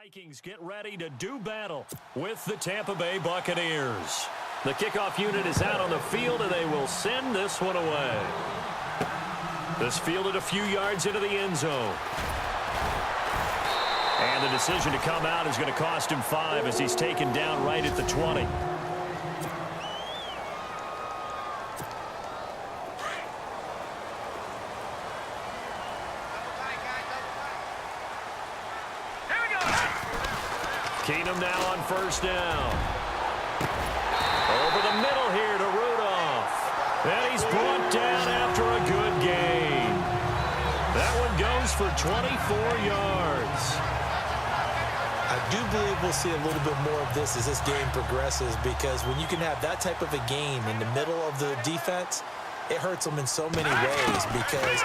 Vikings get ready to do battle with the Tampa Bay Buccaneers. The kickoff unit is out on the field, and they will send this one away. This fielded a few yards into the end zone. And the decision to come out is going to cost him 5 as he's taken down right at the 20. Keenum now on first down. Over the middle here to Rudolph. And he's brought down after a good gain. That one goes for 24 yards. I do believe we'll see a little bit more of this as this game progresses, because when you can have that type of a gain in the middle of the defense, it hurts them in so many ways, because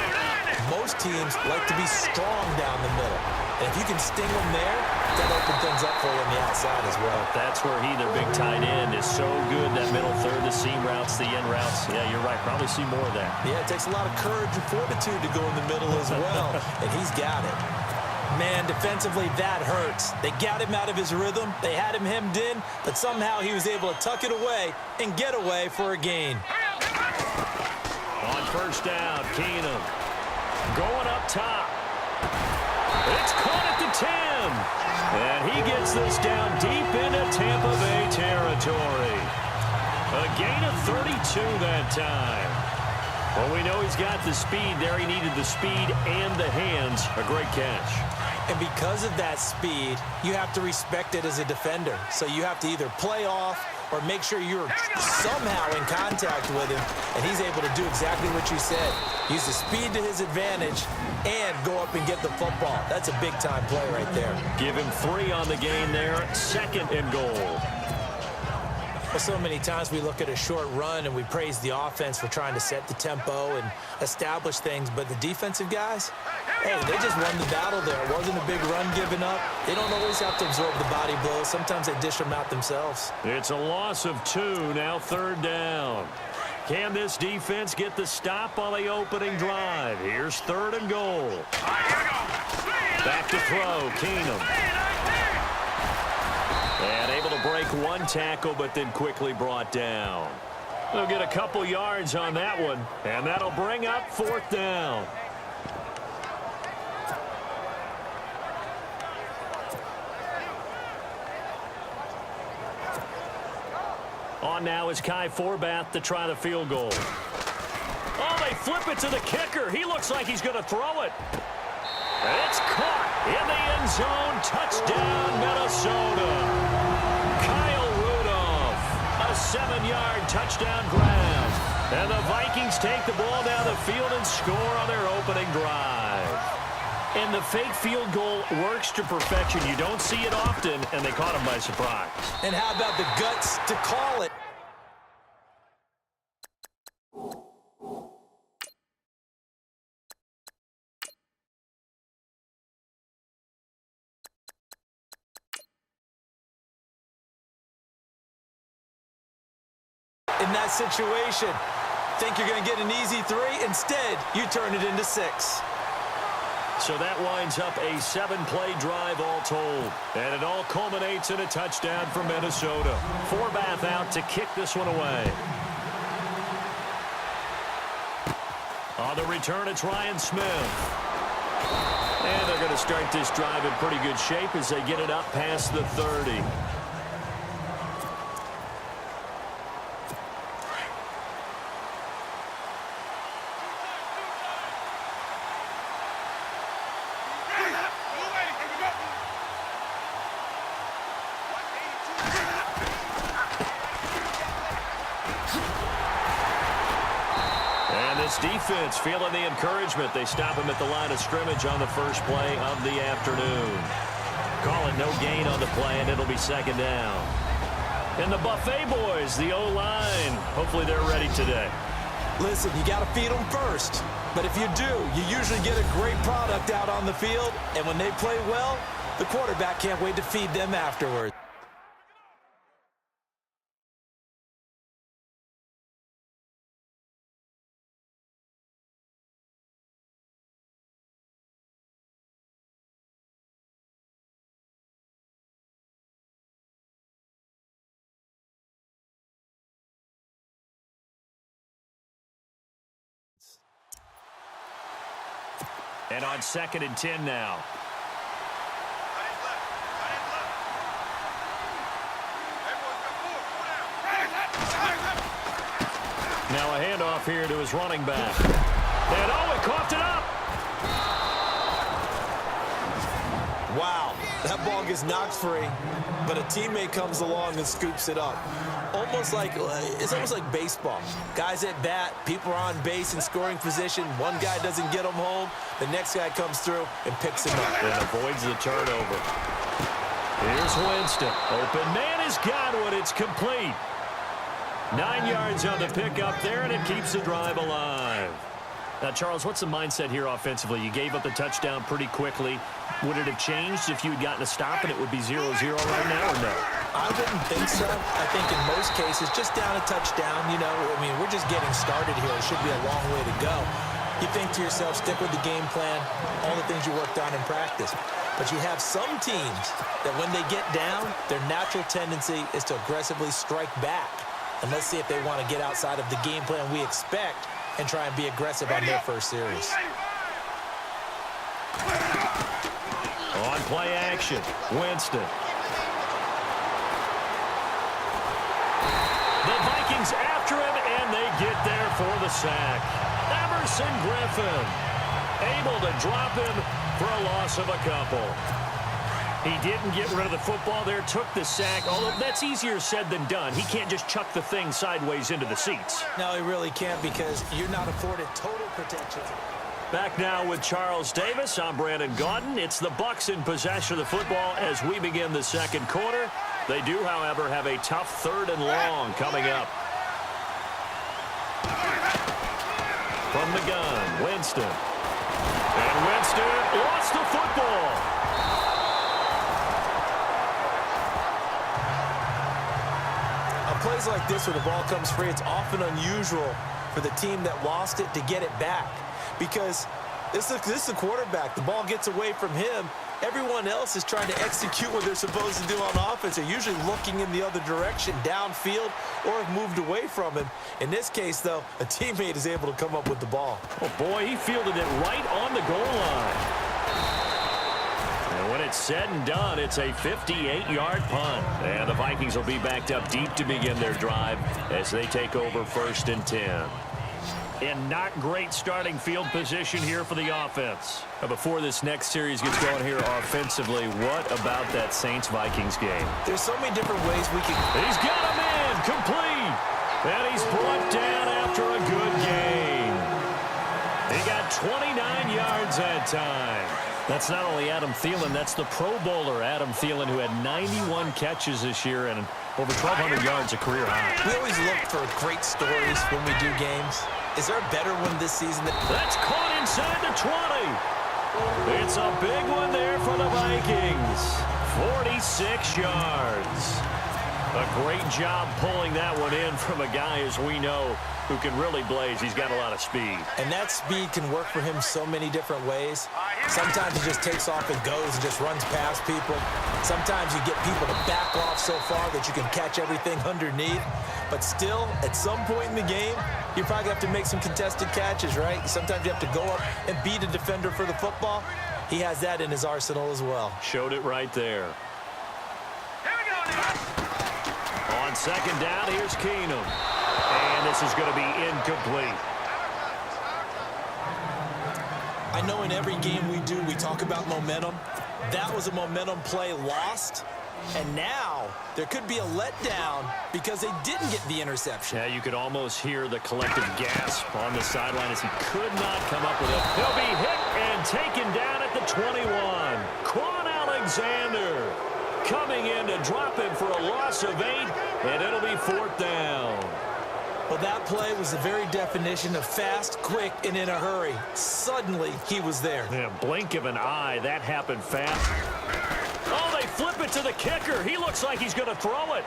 most teams like to be strong down the middle. And if you can sting them there, that opens things up for you on the outside as well. That's where their big tight end, is so good. That middle third, the seam routes, the end routes. Yeah, you're right. Probably see more of that. Yeah, it takes a lot of courage and fortitude to go in the middle as well, and he's got it. Man, defensively, that hurts. They got him out of his rhythm. They had him hemmed in, but somehow he was able to tuck it away and get away for a gain. On first down, Keenum going up top. It's caught at the 10. And he gets this down deep into Tampa Bay territory. A gain of 32 that time. Well, we know he's got the speed there. He needed the speed and the hands. A great catch. And because of that speed, you have to respect it as a defender. So you have to either play off or make sure you're somehow in contact with him, and he's able to do exactly what you said. Use the speed to his advantage and go up and get the football. That's a big-time play right there. Give him 3 on the gain there. 2nd and goal. Well, so many times we look at a short run and we praise the offense for trying to set the tempo and establish things, but the defensive guys, hey, they just won the battle there. It wasn't a big run given up. They don't always have to absorb the body blows. Sometimes they dish them out themselves. It's a loss of 2, now 3rd down. Can this defense get the stop on the opening drive? Here's 3rd and goal. Back to throw, Keenum. And able to break 1 tackle, but then quickly brought down. They'll get a couple yards on that one, and that'll bring up 4th down. On now is Kai Forbath to try the field goal. Oh, they flip it to the kicker. He looks like he's going to throw it. It's caught in the end zone. Touchdown, Minnesota. Kyle Rudolph, a 7-yard touchdown grab. And the Vikings take the ball down the field and score on their opening drive. And the fake field goal works to perfection. You don't see it often, and they caught him by surprise. And how about the guts to call it? In that situation, think you're going to get an easy 3. Instead, you turn it into 6. So that winds up a 7-play drive all told. And it all culminates in a touchdown for Minnesota. Forbath out to kick this one away. On the return, it's Ryan Smith. And they're going to start this drive in pretty good shape as they get it up past the 30. Defense feeling the encouragement. They stop him at the line of scrimmage on the first play of the afternoon. Call it no gain on the play, and it'll be 2nd down. And the Buffet boys, the O-line, hopefully they're ready today. Listen, you got to feed them first. But if you do, you usually get a great product out on the field. And when they play well, the quarterback can't wait to feed them afterwards. And on 2nd and 10 now. Now a handoff here to his running back. And he coughed it up. Wow, that ball gets knocked free, but a teammate comes along and scoops it up. It's almost like baseball. Guys at bat, people are on base in scoring position. One guy doesn't get them home. The next guy comes through and picks him up. And avoids the turnover. Here's Winston. Open man has got one. It's complete. 9 yards on the pickup there, and it keeps the drive alive. Now, Charles, what's the mindset here offensively? You gave up the touchdown pretty quickly. Would it have changed if you had gotten a stop and it would be 0-0 right now or no? I wouldn't think so. I think in most cases, just down a touchdown, we're just getting started here. It should be a long way to go. You think to yourself, stick with the game plan, all the things you worked on in practice. But you have some teams that when they get down, their natural tendency is to aggressively strike back. And let's see if they want to get outside of the game plan we expect and try and be aggressive on their first series. On play action, Winston. The Vikings after him, and they get there for the sack. Emerson Griffin able to drop him for a loss of a couple. He didn't get rid of the football there, took the sack, although that's easier said than done. He can't just chuck the thing sideways into the seats. No, he really can't because you're not afforded total protection. Back now with Charles Davis. I'm Brandon Gaudin. It's the Bucs in possession of the football as we begin the second quarter. They do, however, have a tough 3rd and long coming up. From the gun, Winston. And Winston lost the football. Plays like this where the ball comes free, it's often unusual for the team that lost it to get it back because this is the quarterback. The ball gets away from him. Everyone else is trying to execute what they're supposed to do on offense. They're usually looking in the other direction, downfield, or have moved away from him. In this case, though, a teammate is able to come up with the ball. Oh, boy, he fielded it right on the goal line. And when it's said and done, it's a 58-yard punt. And the Vikings will be backed up deep to begin their drive as they take over 1st and 10. And not great starting field position here for the offense. Now, before this next series gets going here offensively, what about that Saints-Vikings game? There's so many different ways we can... He's got a man complete. And he's brought down after a good game. He got 29 yards that time. That's not only Adam Thielen, that's the Pro Bowler Adam Thielen, who had 91 catches this year and over 1,200 yards, a career high. We always look for great stories when we do games. Is there a better one this season? That's caught inside the 20. It's a big one there for the Vikings. 46 yards. A great job pulling that one in from a guy, as we know, who can really blaze. He's got a lot of speed. And that speed can work for him so many different ways. Sometimes he just takes off and goes and just runs past people. Sometimes you get people to back off so far that you can catch everything underneath. But still, at some point in the game, you probably have to make some contested catches, right? Sometimes you have to go up and beat a defender for the football. He has that in his arsenal as well. Showed it right there. Here we go now. On 2nd down, here's Keenum. And this is going to be incomplete. I know in every game we do, we talk about momentum. That was a momentum play lost. And now there could be a letdown because they didn't get the interception. Yeah, you could almost hear the collective gasp on the sideline as he could not come up with it. He'll be hit and taken down at the 21. Quan Alexander coming in to drop him for a loss of 8, and it'll be 4th down. Well, that play was the very definition of fast, quick, and in a hurry. Suddenly, he was there. Yeah, blink of an eye, that happened fast. Oh, they flip it to the kicker. He looks like he's going to throw it.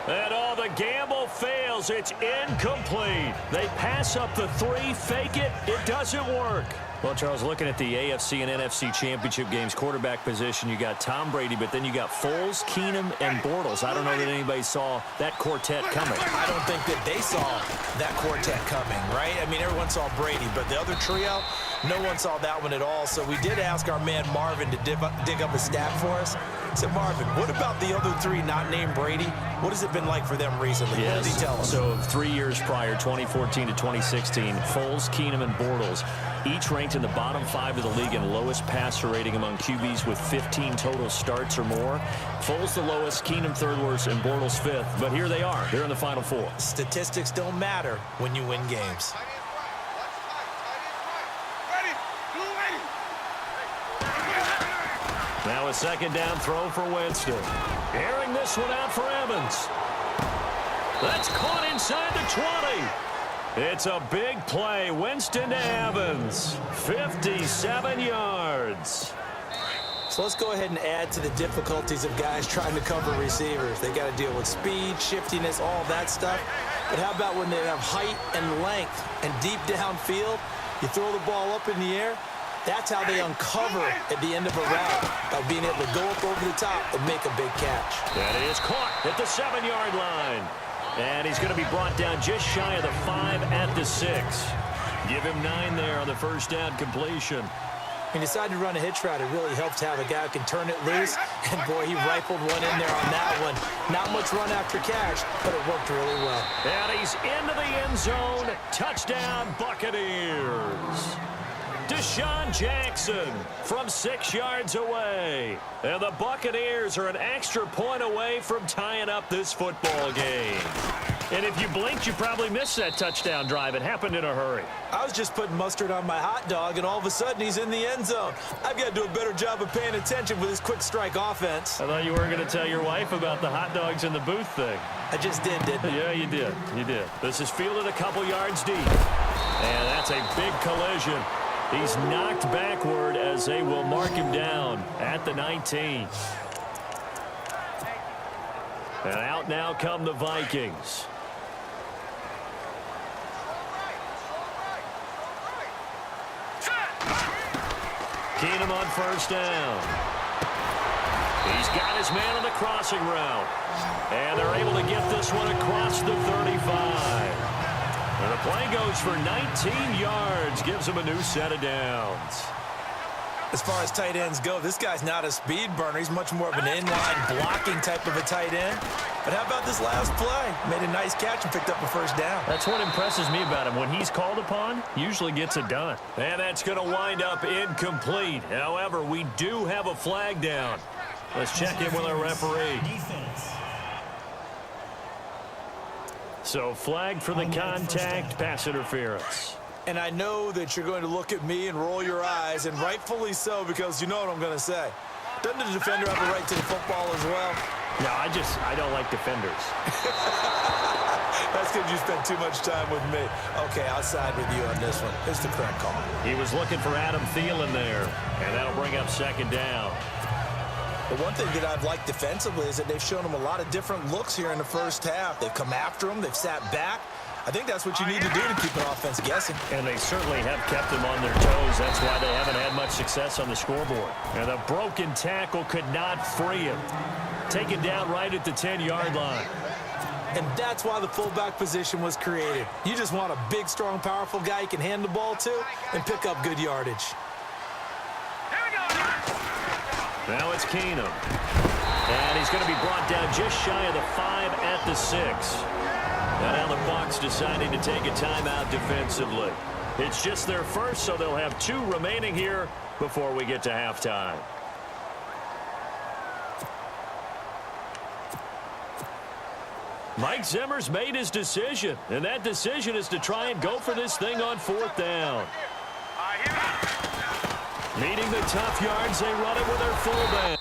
And the gamble fails. It's incomplete. They pass up the 3, fake it. It doesn't work. Well, Charles, looking at the AFC and NFC championship games, quarterback position, you got Tom Brady, but then you got Foles, Keenum, and Bortles. I don't know that anybody saw that quartet coming. I don't think that they saw that quartet coming, right? I mean, everyone saw Brady, but the other trio, No one saw that one at all, so we did ask our man Marvin to dig up a stat for us. I said, Marvin, what about the other three not named Brady? What has it been like for them recently? Yes. What did he tell us? So 3 years prior, 2014 to 2016, Foles, Keenum, and Bortles each ranked in the bottom 5 of the league in lowest passer rating among QBs with 15 total starts or more. Foles the lowest, Keenum third worst, and Bortles fifth. But here they are. They're in the Final Four. Statistics don't matter when you win games. Now a second down throw for Winston. Airing this one out for Evans. That's caught inside the 20. It's a big play. Winston to Evans. 57 yards. So let's go ahead and add to the difficulties of guys trying to cover receivers. They got to deal with speed, shiftiness, all that stuff. But how about when they have height and length and deep downfield? You throw the ball up in the air. That's how they uncover at the end of a route, by being able to go up over the top and make a big catch. That is caught at the 7-yard line. And he's going to be brought down just shy of the 5 at the 6. Give him 9 there on the first down completion. He decided to run a hitch route. It really helps to have a guy who can turn it loose. And, boy, he rifled one in there on that one. Not much run after catch, but it worked really well. And he's into the end zone. Touchdown, Buccaneers. Deshaun Jackson from 6 yards away. And the Buccaneers are an extra point away from tying up this football game. And if you blinked, you probably missed that touchdown drive. It happened in a hurry. I was just putting mustard on my hot dog, and all of a sudden he's in the end zone. I've got to do a better job of paying attention with this quick strike offense. I thought you weren't going to tell your wife about the hot dogs in the booth thing. I just did, didn't I? Yeah, you did. You did. This is fielded a couple yards deep. And that's a big collision. He's knocked backward as they will mark him down at the 19. And out now come the Vikings. Keenum on first down. He's got his man on the crossing route. And they're able to get this one across the 35. And the play goes for 19 yards, gives him a new set of downs. As far as tight ends go, this guy's not a speed burner. He's much more of an inline blocking type of a tight end. But how about this last play? Made a nice catch and picked up a first down. That's what impresses me about him. When he's called upon, usually gets it done. And that's going to wind up incomplete. However, we do have a flag down. Let's check in with our referee. So flag for the contact, pass interference. And I know that you're going to look at me and roll your eyes, and rightfully so, because you know what I'm going to say. Doesn't the defender have a right to the football as well? No, I don't like defenders. That's because you spend too much time with me. Okay, I'll side with you on this one. It's the correct call. He was looking for Adam Thielen there, and that'll bring up second down. The one thing that I've liked defensively is that they've shown him a lot of different looks here in the first half. They've come after him. They've sat back. I think that's what you need to do to keep an offense guessing. And they certainly have kept them on their toes. That's why they haven't had much success on the scoreboard. And the broken tackle could not free him. Taken down right at the 10-yard line. And that's why the fullback position was created. You just want a big, strong, powerful guy you can hand the ball to and pick up good yardage. Now it's Keenum. And he's going to be brought down just shy of the 5 at the 6. And now the Bucs deciding to take a timeout defensively. It's just their first, so they'll have 2 remaining here before we get to halftime. Mike Zimmer's made his decision, and that decision is to try and go for this thing on 4th down. Needing the tough yards, they run it with their fullback.